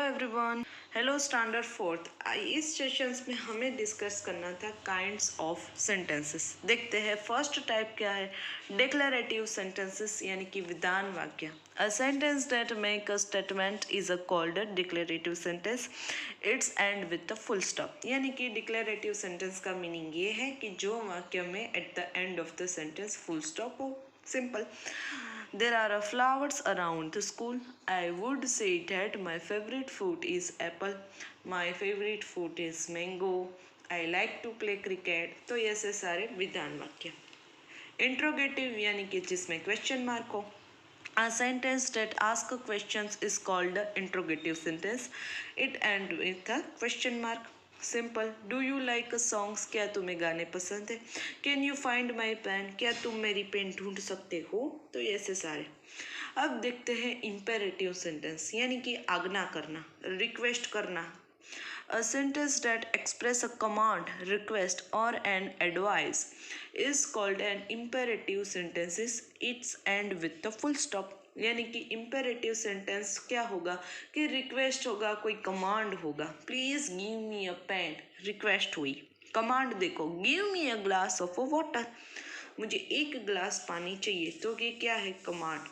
Everyone, hello standard fourth. इस sessions में हमें डिस्कस करना था काइंड्स ऑफ सेंटेंसेस। देखते हैं फर्स्ट टाइप क्या है, डिक्लेरेटिव सेंटेंसेस यानी कि विधान वाक्य। अ sentence that make a statement is a called a declarative sentence. Its and with the full stop. यानी कि डिक्लेरेटिव सेंटेंस का मीनिंग ये है कि जो वाक्य में at the end of the sentence full stop हो। Simple. There are flowers around the school. I would say that my favorite fruit is apple. My favorite fruit is mango. I like to play cricket. तो ये से सारे विधान वाक्य। Interrogative यानी कि जिसमें क्वेश्चन मार्क हो। A sentence that asks questions is called an interrogative sentence. It ends with a question mark. Simple. Do you like songs, क्या तुम्हें गाने पसंद है। Can you find my pen, क्या तुम मेरी पेन ढूंढ सकते हो। तो ऐसे सारे। अब देखते हैं इम्पेरेटिव सेंटेंस यानी कि आज्ञा करना, रिक्वेस्ट करना। A sentence that express a command, request or an advice is called an imperative sentence. It's end with the full stop. यानी कि इम्पेरेटिव सेंटेंस क्या होगा कि रिक्वेस्ट होगा, कोई कमांड होगा। Please give me a pen, request हुई। Command देखो, give me a glass of water, मुझे एक गिलास पानी चाहिए। तो ये क्या है, command.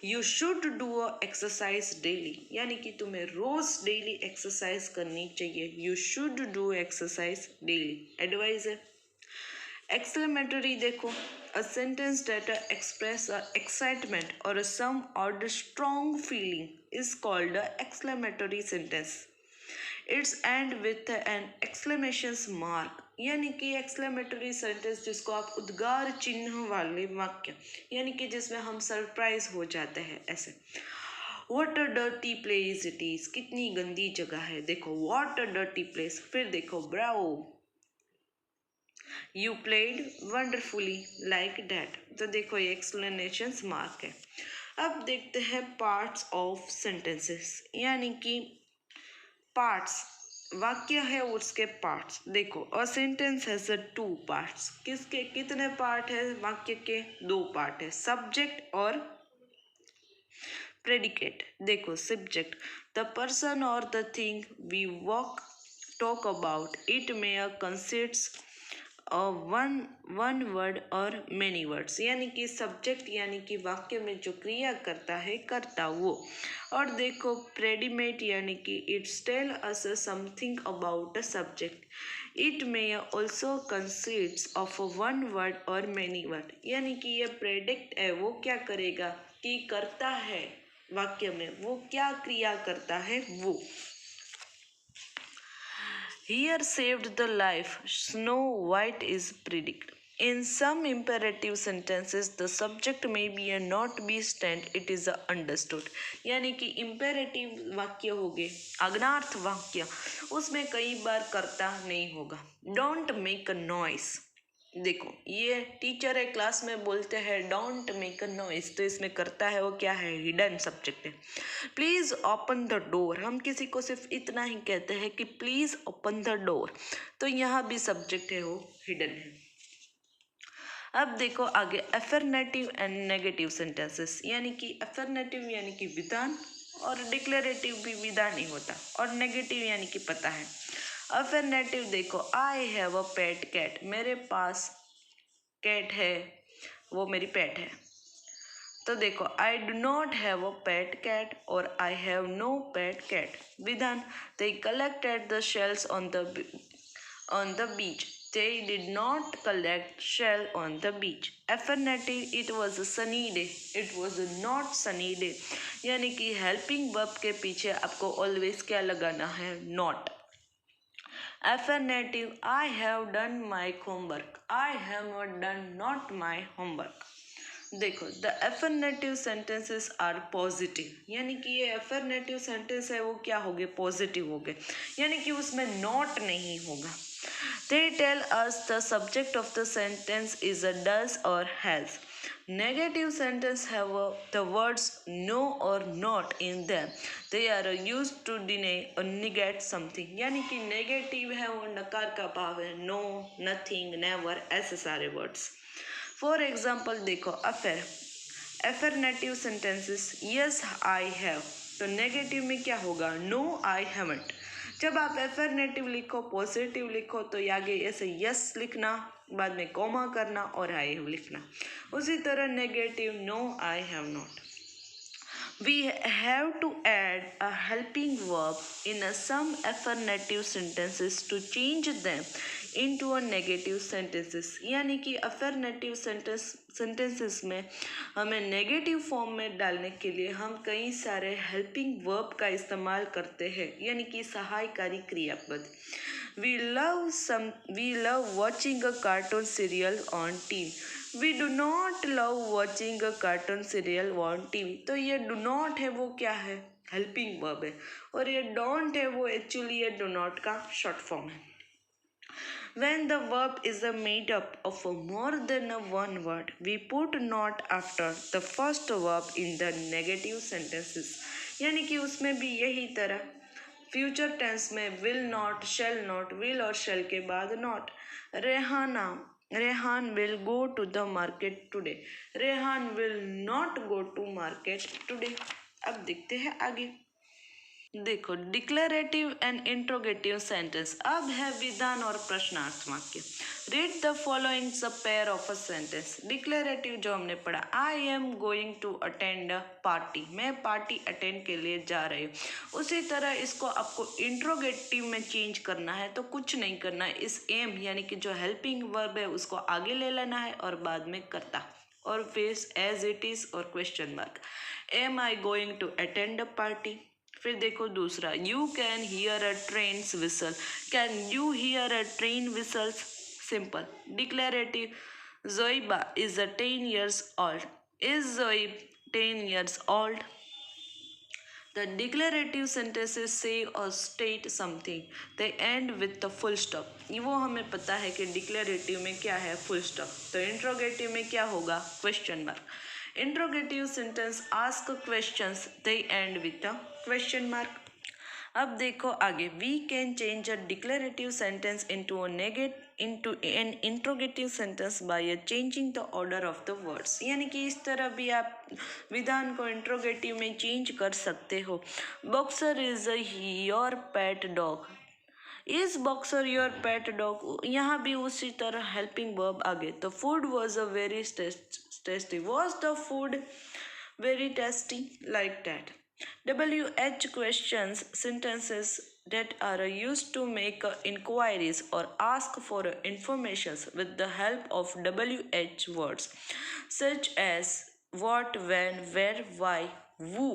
You should do a exercise daily, यानी कि तुम्हें रोज डेली एक्सरसाइज करनी चाहिए। You should do exercise daily, advice है। एक्सक्लेमेटरी देखो, a sentence that express a excitement और सम और strong feeling is called a exclamatory sentence. Its and with an exclamation mark, यानी कि एक्सक्लेमेटरी सेंटेंस जिसको आप उद्गार चिन्ह वाले वाक्य, यानी कि जिसमें हम सरप्राइज हो जाते हैं। ऐसे what a dirty place it is, कितनी गंदी जगह है। देखो व्हाट अ डर्टी प्लेस। फिर देखो Bravo, you played wonderfully like that. तो देखो ये एक्सप्लेनेशन मार्क है। अब देखते हैं पार्ट्स ऑफ सेंटेंसेस, यानी कि पार्ट्स, वाक्य है उसके पार्ट्स। देखो a sentence has a two parts. किसके कितने पार्ट है वाक्य के, दो पार्ट है, सब्जेक्ट और प्रेडिकेट। देखो सब्जेक्ट, द पर्सन और the thing we walk talk about it may consist one word और मेनी वर्ड्स, यानी कि सब्जेक्ट यानी कि वाक्य में जो क्रिया करता है कर्ता वो। और देखो प्रेडिमेट यानी कि its tell us something about the subject. It may also consist of one word और मेनी वर्ड, यानी कि ये प्रेडिक्ट है, वो क्या करेगा कि करता है वाक्य में, वो क्या क्रिया करता है वो। Here saved the life, Snow White is predict. In some imperative sentences, the subject may be a not be stand, it is a understood. यानी कि imperative वाक्य हो गए, आज्ञार्थ वाक्य, उसमें कई बार करता नहीं होगा। Don't make a noise. देखो ये टीचर है, क्लास में बोलते हैं डोंट मेक अ नॉइज, तो इसमें करता है वो क्या है, हिडन सब्जेक्ट है। प्लीज ओपन द डोर, हम किसी को सिर्फ इतना ही कहते हैं कि प्लीज ओपन द डोर, तो यहाँ भी सब्जेक्ट है वो हिडन है। अब देखो आगे अफर्मेटिव एंड नेगेटिव सेंटेंसेस, यानी कि अफर्मेटिव यानी कि विधान और डिक्लेरेटिव भी विधान ही होता, और नेगेटिव यानी कि पता है। अफर्मेटिव देखो, I have a pet cat, मेरे पास कैट है, वो मेरी पेट है। तो देखो I do not have a pet cat और I have no pet cat. विधान, they collected the shells on the beach, they did not collect shell on the beach. Affirmative, it was a sunny day, it was a not sunny day, यानी कि helping verb के पीछे आपको always क्या लगाना है, not. Affirmative, I have done my homework, I have not done not my homework. देखो the affirmative sentences are positive, यानी कि ये अफर्मेटिव सेंटेंस है वो क्या हो गए, पॉजिटिव हो गए, यानी कि उसमें नॉट नहीं होगा। They tell us the subject of the sentence is a does और has. Negative sentence have the words no और not in them, they are use to deny और निगेट समथिंग, यानी कि नेगेटिव है वो नकार का भाव है, नो, नथिंग, नेवर, ऐसे सारे वर्ड्स। फॉर एग्जाम्पल देखो affair, affirmative sentences, yes I have, तो नेगेटिव में क्या होगा, नो आई हैवंट। जब आप अफर्मेटिव लिखो, पॉजिटिव लिखो तो आगे ऐसे यस लिखना, बाद में कॉमा करना और आई हैव लिखना। उसी तरह negative, no I have not. We have to add a helping verb in some affirmative sentences to change them into a negative sentences। यानी कि affirmative sentences में हमें नेगेटिव फॉर्म में डालने के लिए हम कई सारे हेल्पिंग वर्ब का इस्तेमाल करते हैं, यानी कि सहायकारी क्रियापद। We love watching a cartoon serial on TV। We do not love watching a cartoon serial on TV। तो ये do not है वो क्या है, हेल्पिंग वर्ब है, और ये don't है वो एक्चुअली ये do not का शॉर्ट फॉर्म है। When the verb is made up of more than one word, we put not after the first verb in the negative sentences। यानी कि उसमें भी यही तरह फ्यूचर टेंस में will not, shall not, will और shall के बाद not. Rehan will go to the market today. Rehan will not go to market today. अब देखते हैं आगे। देखो, डिक्लेरेटिव एंड इंट्रोगेटिव सेंटेंस। अब है विधान और प्रश्नार्थ वाक्य। Read the following pair of a sentence. Declarative जो हमने पढ़ा, I am going to attend a party, मैं पार्टी अटेंड के लिए जा रही हूँ। उसी तरह इसको आपको इंट्रोगेटिव में चेंज करना है, तो कुछ नहीं करना है, इस एम यानी कि जो हेल्पिंग वर्ब है उसको आगे ले लेना है और बाद में करता, और फिर एज इट इज और question mark. Am I going to attend a party. फिर देखो दूसरा, you can hear a train whistle. Can you hear a train whistles? Simple. Declarative, जोइबा इज 10 years old। इज जोइब 10 years old? The declarative sentences say or state something, they end with the full stop। वो हमें पता है कि declarative में क्या है, फुल स्टॉप। तो इंट्रोगेटिव में क्या होगा, question mark. Interrogative sentence ask questions, they end with a question mark। अब देखो आगे, we can change a declarative sentence into an interrogative sentence by changing the order of the words. यानी कि इस तरह भी आप विधान को इंट्रोगेटिव में चेंज कर सकते हो। Boxer is your pet dog. Is boxer your pet dog? यहाँ भी उसी तरह हेल्पिंग वर्ब आगे। तो food was a very tasty. Was the food very tasty? Like that. WH questions, sentences that are used to make inquiries or ask for informations with the help of WH words, such as what, when, where, why, who,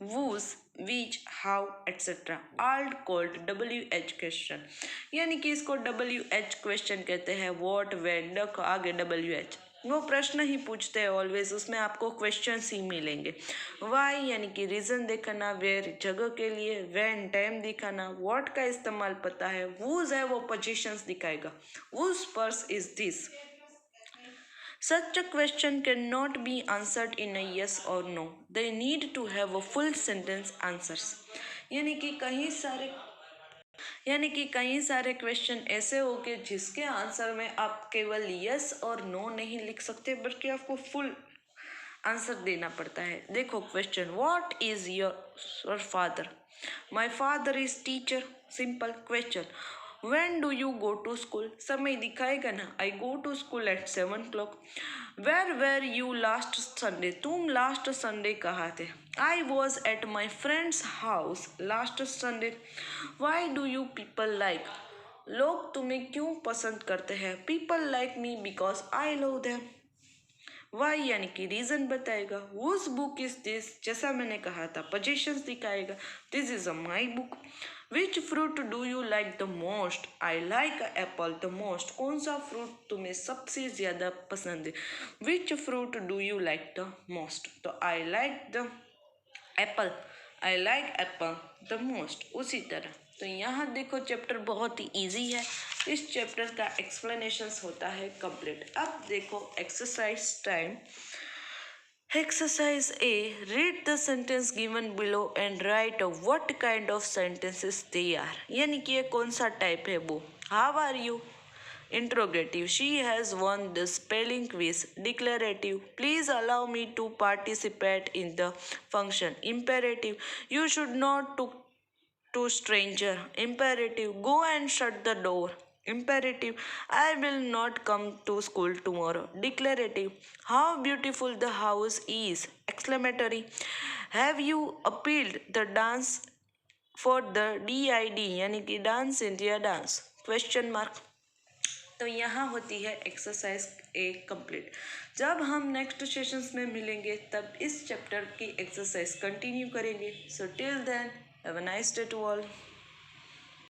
whose, which, how, etc. all called WH question। यानी कि इसको WH question कहते हैं। what, when, the आगे WH, वो प्रश्न ही पूछते हैं ऑलवेज, उसमें आपको क्वेश्चंस ही मिलेंगे। वाई यानी कि रीज़न दिखाना, वेयर जगह के लिए, व्हेन टाइम दिखाना, व्हाट का इस्तेमाल पता है, वूज है वो पोजीशंस दिखाएगा, whose purse is this. Such a question cannot be answered in a yes or no. They need to have a full sentence answers। यानी कि कई सारे क्वेश्चन ऐसे हो गए जिसके आंसर में आप केवल यस और नो नहीं लिख सकते, बल्कि आपको फुल आंसर देना पड़ता है। देखो question, what is your father? My father is teacher. Simple question. When do you go to school? समय दिखाएगा ना, I go to school at 7 o'clock। Where you last Sunday? तुम लास्ट संडे कहाँ थे? I was at my friend's house last Sunday. Why do you people like? लोग तुम्हें क्यों पसंद करते हैं? People like me because I love them. Why यानी कि रीजन बताएगा। whose book is this? जैसा मैंने कहा था, पोजीशंस दिखाएगा। This is a my book. Which fruit do you like the most? I like apple the most. कौन सा फ्रूट तुम्हें सबसे ज्यादा पसंद है? Which fruit do you like the most? तो I like the apple, I like apple the most. उसी तरह तो यहाँ देखो चैप्टर बहुत ही ईजी है, इस चैप्टर का एक्सप्लेनेशंस होता है कंप्लीट। अब देखो exercise time. Exercise A, read the sentence given below and write what kind of sentences they are. यानी कि ये कौन सा टाइप है वो। How are you, Interrogative. She has won the spelling quiz. Declarative. Please allow me to participate in the function. Imperative. You should not to stranger. Imperative. Go and shut the door. Imperative. I will not come to school tomorrow. Declarative. How beautiful the house is. Exclamatory. Have you appealed the dance for the DID यानी कि dance India dance question mark. तो यहाँ होती है exercise ए complete. जब हम next sessions में मिलेंगे तब इस चैप्टर की एक्सरसाइज कंटिन्यू करेंगे। So till then have a nice day to all.